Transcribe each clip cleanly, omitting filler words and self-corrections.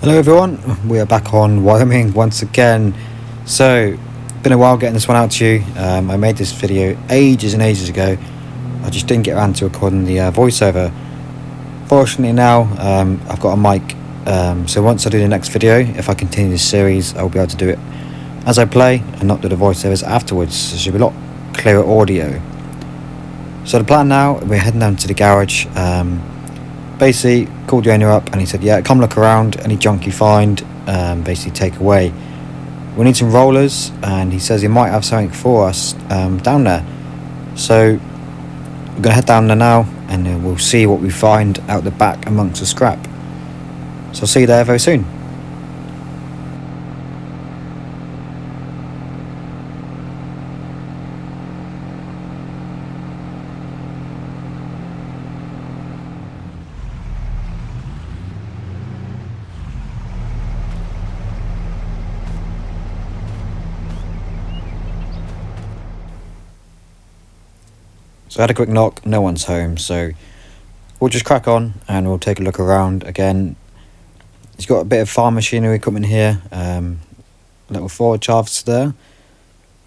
Hello everyone, we are back on Wyoming once again. So, been a while getting this one out to you. I made this video ages and ages ago. I just didn't get around to recording the voiceover. Fortunately now, I've got a mic. So once I do the next video, if I continue this series, I'll be able to do it as I play and not do the voiceovers afterwards. So it should be a lot clearer audio. So the plan now, we're heading down to the garage. Basically called the owner up and he said, yeah, come look around, any junk you find, basically take away. We need some rollers, and he says he might have something for us down there. So we're gonna head down there now, and we'll see what we find out the back amongst the scrap. So I'll see you there very soon. So I had a quick knock, no one's home, so we'll just crack on and we'll take a look around. Again, he's got a bit of farm machinery equipment here, little forage harvester there,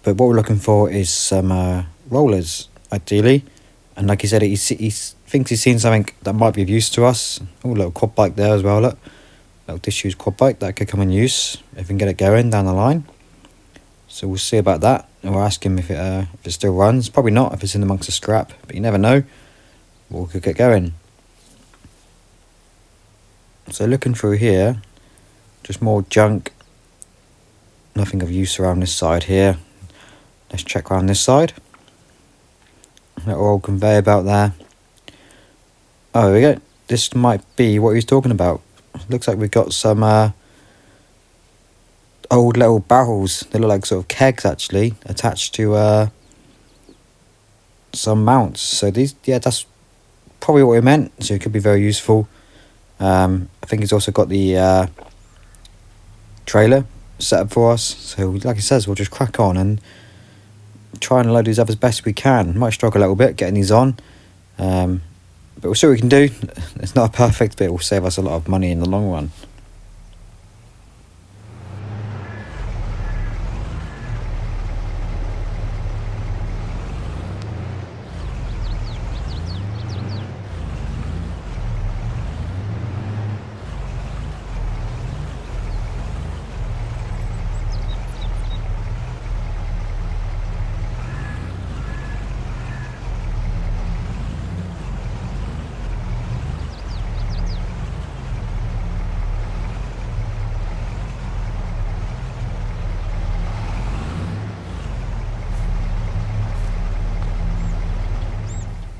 but what we're looking for is some rollers, ideally. And like he said, he thinks he's seen something that might be of use to us. Oh, little quad bike there as well, look. Little disused quad bike that could come in use if we can get it going down the line. So we'll see about that, and we'll ask him if it still runs. Probably not if it's in amongst the scrap, but you never know. We could get going. So looking through here, just more junk. Nothing of use around this side here. Let's check around this side. Little old conveyor belt there. Oh, there we go. This might be what he was talking about. Looks like we've got some old little barrels. They look like sort of kegs actually, attached to some mounts. So these, yeah, that's probably what we meant. So it could be very useful. I think he's also got the trailer set up for us. So like he says, we'll just crack on and try and load these up as best we can. Might struggle a little bit getting these on, but we'll see what we can do. It's not a perfect, but it will save us a lot of money in the long run.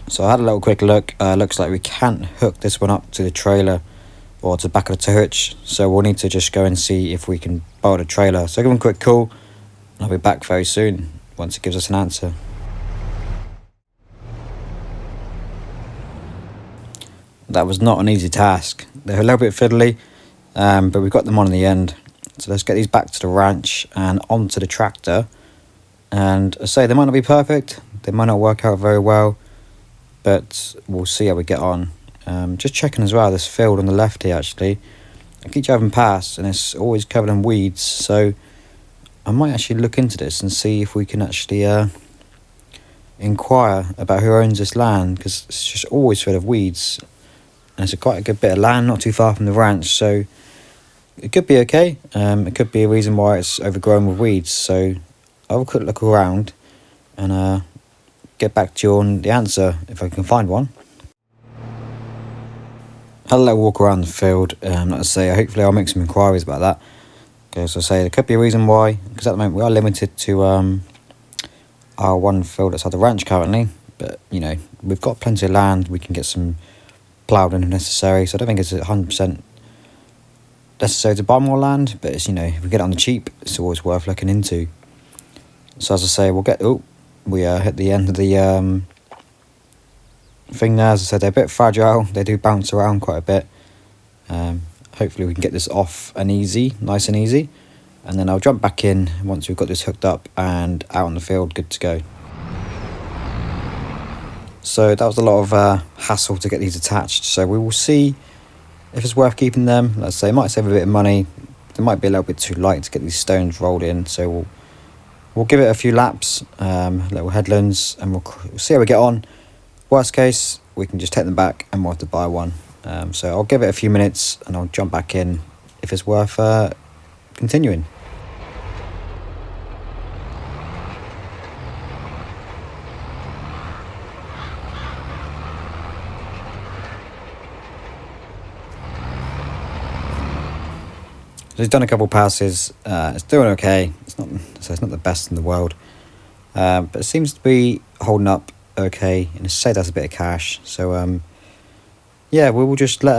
So I had a little quick look. Looks like we can't hook this one up to the trailer or to the back of the tow hitch. So we'll need to just go and see if we can borrow the trailer. So give him a quick call. I'll be back very soon once it gives us an answer. That was not an easy task. They're a little bit fiddly, but we got them on in the end. So let's get these back to the ranch and onto the tractor. And I say they might not be perfect. They might not work out very well, but we'll see how we get on. Just checking as well, this field on the left here actually, I keep driving past and it's always covered in weeds, so I might actually look into this and see if we can actually inquire about who owns this land, because it's just always full of weeds, and it's quite a good bit of land not too far from the ranch, so it could be okay. It could be a reason why it's overgrown with weeds, so I'll quick look around and get back to you on the answer if I can find one. Had a little walk around the field. Like I say, hopefully I'll make some inquiries about that. Because I say there could be a reason why. Because at the moment we are limited to our one field outside the ranch currently. But you know, we've got plenty of land. We can get some ploughed in if necessary. So I don't think it's 100% necessary to buy more land. But it's, you know, if we get it on the cheap, it's always worth looking into. So as I say, we'll get. We hit the end of the thing there. As I said, they're a bit fragile. They do bounce around quite a bit. Hopefully we can get this off and easy, nice and easy. And then I'll jump back in once we've got this hooked up and out on the field, good to go. So that was a lot of hassle to get these attached. So we will see if it's worth keeping them. Let's say, it might save a bit of money. They might be a little bit too light to get these stones rolled in, so we'll give it a few laps, little headlands, and we'll see how we get on. Worst case, we can just take them back and we'll have to buy one. So I'll give it a few minutes and I'll jump back in if it's worth continuing. So he's done a couple passes. It's doing okay. It's not the best in the world, but it seems to be holding up okay, and it's saved us a bit of cash. So yeah, we will just let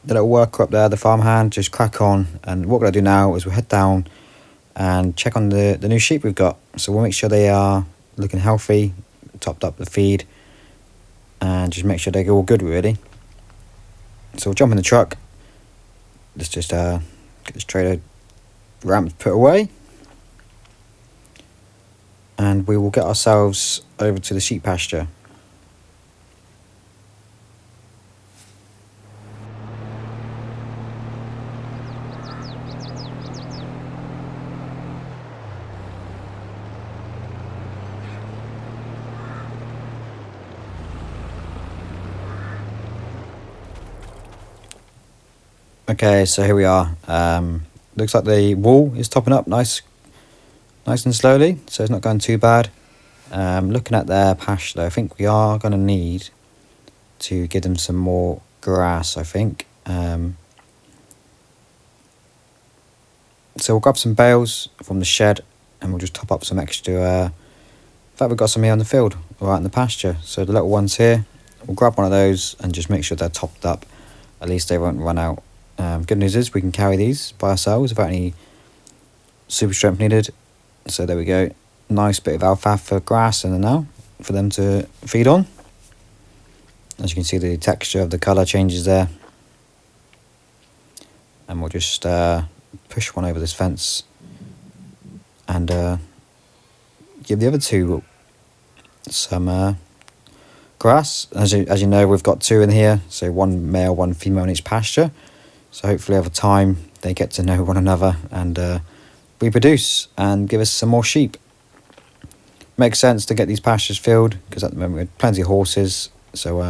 the little worker up there, the farmhand, just crack on. And what we're gonna do now is we'll head down and check on the new sheep we've got. So we'll make sure they are looking healthy, topped up the feed, and just make sure they're all good really. So we'll jump in the truck. Let's just get this trailer ramp put away, and we will get ourselves over to the sheep pasture. Okay, so here we are. Looks like the wool is topping up nice and slowly, so it's not going too bad. Looking at their pasture, I think we are going to need to give them some more grass, I think. So we'll grab some bales from the shed and we'll just top up some extra. In fact, we've got some here on the field, right in the pasture. So the little ones here, we'll grab one of those and just make sure they're topped up. At least they won't run out. Good news is we can carry these by ourselves without any super strength needed. So there we go. Nice bit of alfalfa grass in there now for them to feed on. As you can see, the texture of the colour changes there. And we'll just push one over this fence and give the other two some grass. As you know, we've got two in here, so one male, one female in each pasture. So hopefully over time they get to know one another and reproduce and give us some more sheep. Makes sense to get these pastures filled because at the moment we have plenty of horses, so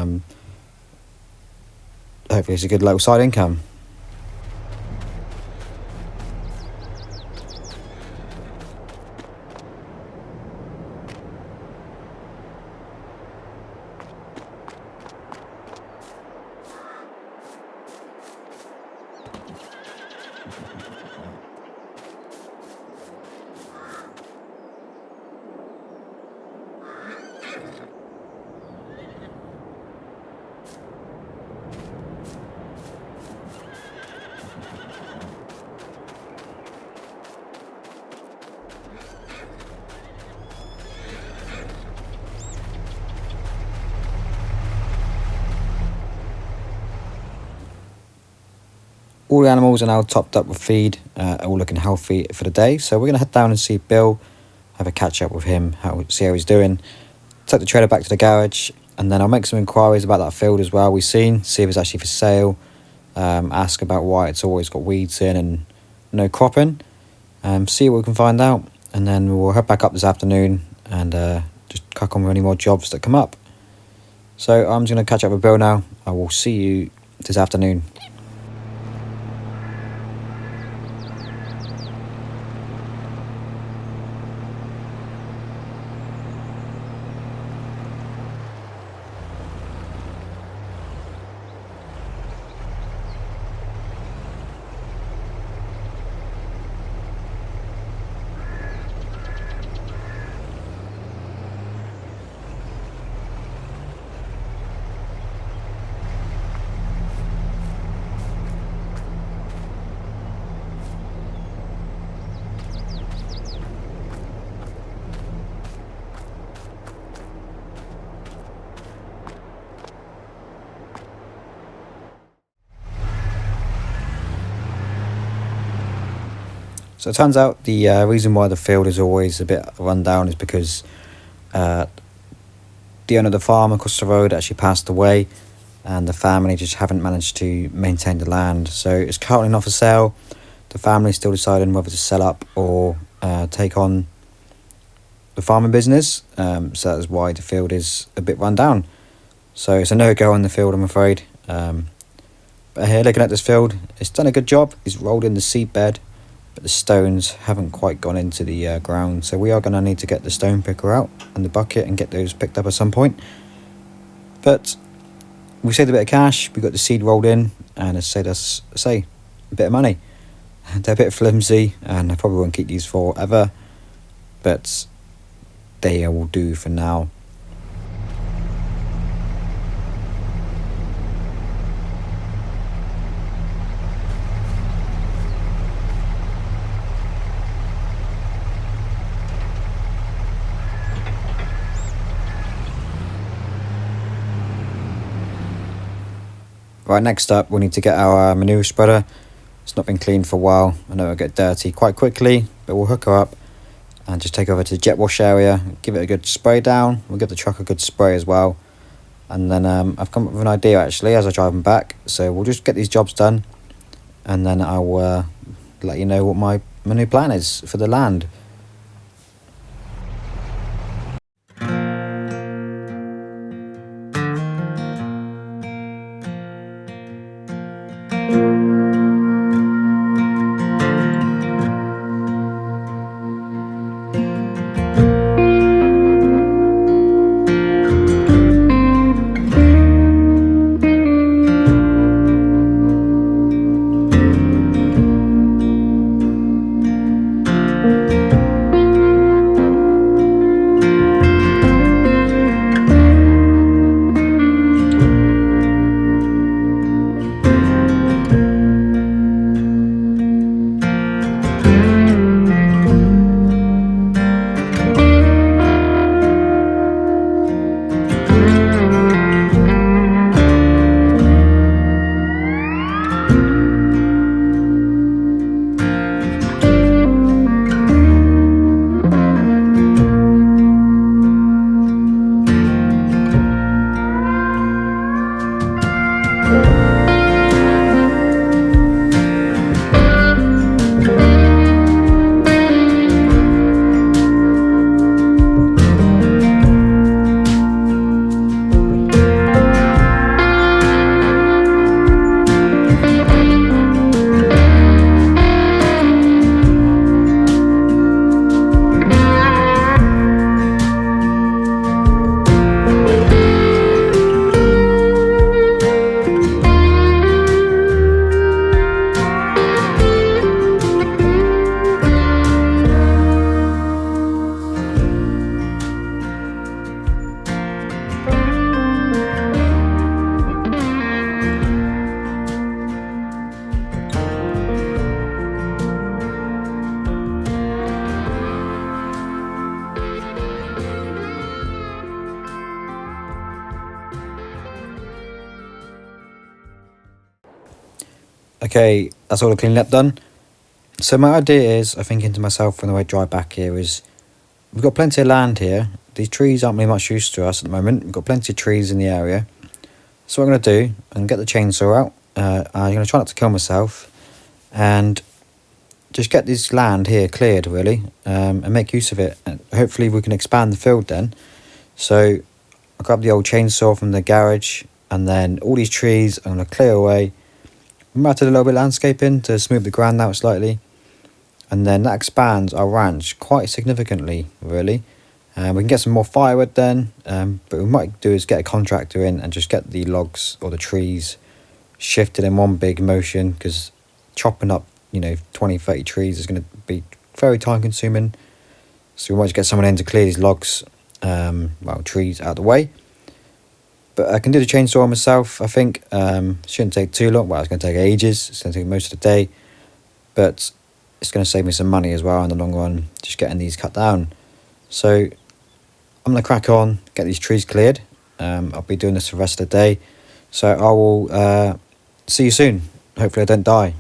hopefully it's a good little side income. All the animals are now topped up with feed, all looking healthy for the day. So we're going to head down and see Bill, have a catch up with him, see how he's doing. Take the trailer back to the garage, and then I'll make some inquiries about that field as well we've seen, see if it's actually for sale, ask about why it's always got weeds in and no cropping, see what we can find out, and then we'll head back up this afternoon and just crack on with any more jobs that come up. So I'm just going to catch up with Bill now. I will see you this afternoon. So it turns out the reason why the field is always a bit run down is because the owner of the farm across the road actually passed away. and the family just haven't managed to maintain the land. So it's currently not for sale. The family's still deciding whether to sell up or take on the farming business. So that's why the field is a bit run down. So it's a no-go on the field, I'm afraid. But here, looking at this field, it's done a good job. It's rolled in the seed bed, but the stones haven't quite gone into the ground. So we are going to need to get the stone picker out and the bucket and get those picked up at some point. But we saved a bit of cash. We got the seed rolled in, and it's saved us, a bit of money. They're a bit flimsy, and I probably won't keep these forever, but they will do for now. Right, next up we need to get our manure spreader. It's not been cleaned for a while. I know it'll get dirty quite quickly, but we'll hook her up and just take over to the jet wash area, give it a good spray down. We'll give the truck a good spray as well. And then I've come up with an idea actually as I drive them back. So we'll just get these jobs done, and then I'll let you know what my new plan is for the land. Okay, that's all the cleaning up done. So my idea is, I'm thinking to myself when I drive back here, is we've got plenty of land here. These trees aren't really much use to us at the moment. We've got plenty of trees in the area. So what I'm going to do, I'm going to get the chainsaw out. I'm going to try not to kill myself and just get this land here cleared really, and make use of it. And hopefully we can expand the field then. So I'll grab the old chainsaw from the garage, and then all these trees I'm going to clear away. We might add a little bit of landscaping to smooth the ground out slightly, and then that expands our ranch quite significantly really. We can get some more firewood then, but what we might do is get a contractor in and just get the logs or the trees shifted in one big motion, because chopping up 20-30 trees is going to be very time consuming. So we might just get someone in to clear these logs, trees out of the way. But I can do the chainsaw myself, I think. Shouldn't take too long. Well, it's going to take ages. It's going to take most of the day. But it's going to save me some money as well in the long run, just getting these cut down. So I'm going to crack on, get these trees cleared. I'll be doing this for the rest of the day. So I will see you soon. Hopefully I don't die.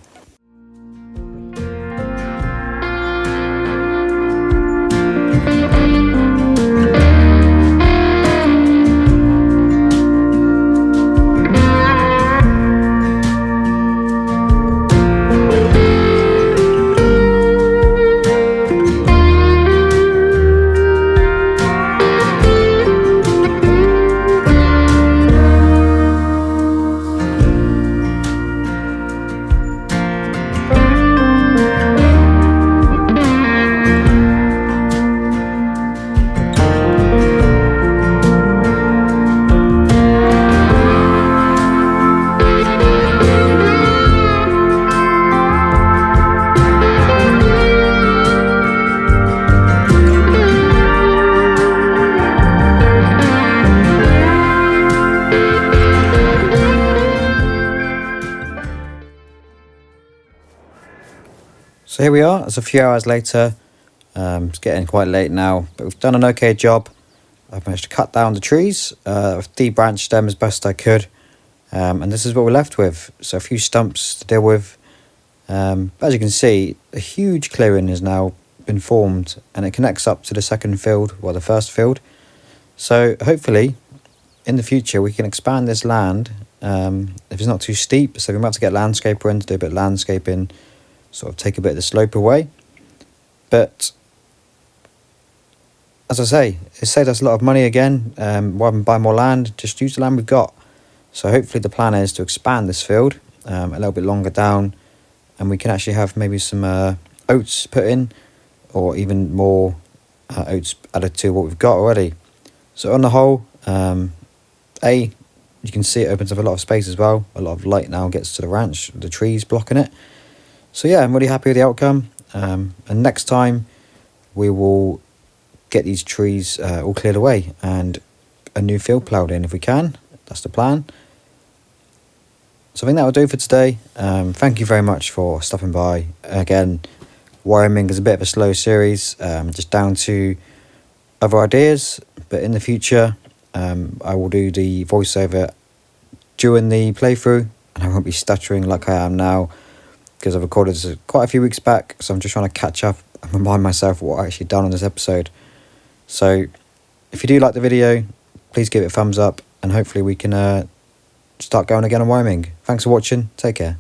So here we are, it's a few hours later. It's getting quite late now, but we've done an okay job. I've managed to cut down the trees, I've debranched them as best I could, and this is what we're left with. So a few stumps to deal with. As you can see, a huge clearing has now been formed, and it connects up to the second field, well, the first field. So hopefully in the future we can expand this land if it's not too steep. So we're about to get a landscaper in to do a bit of landscaping, sort of take a bit of the slope away. But as I say, it saved us a lot of money again. Rather than buy more land, just use the land we've got. So hopefully the plan is to expand this field a little bit longer down, and we can actually have maybe some oats put in, or even more oats added to what we've got already. So on the whole, you can see it opens up a lot of space as well. A lot of light now gets to the ranch, the trees blocking it. So yeah, I'm really happy with the outcome. And next time we will get these trees all cleared away and a new field ploughed in if we can. That's the plan. So I think that will do for today. Thank you very much for stopping by. Again, Wyoming is a bit of a slow series, just down to other ideas, but in the future I will do the voiceover during the playthrough, and I won't be stuttering like I am now, because I recorded this quite a few weeks back, so I'm just trying to catch up and remind myself what I actually done on this episode. So if you do like the video, please give it a thumbs up, and hopefully we can start going again on Wyoming. Thanks for watching, take care.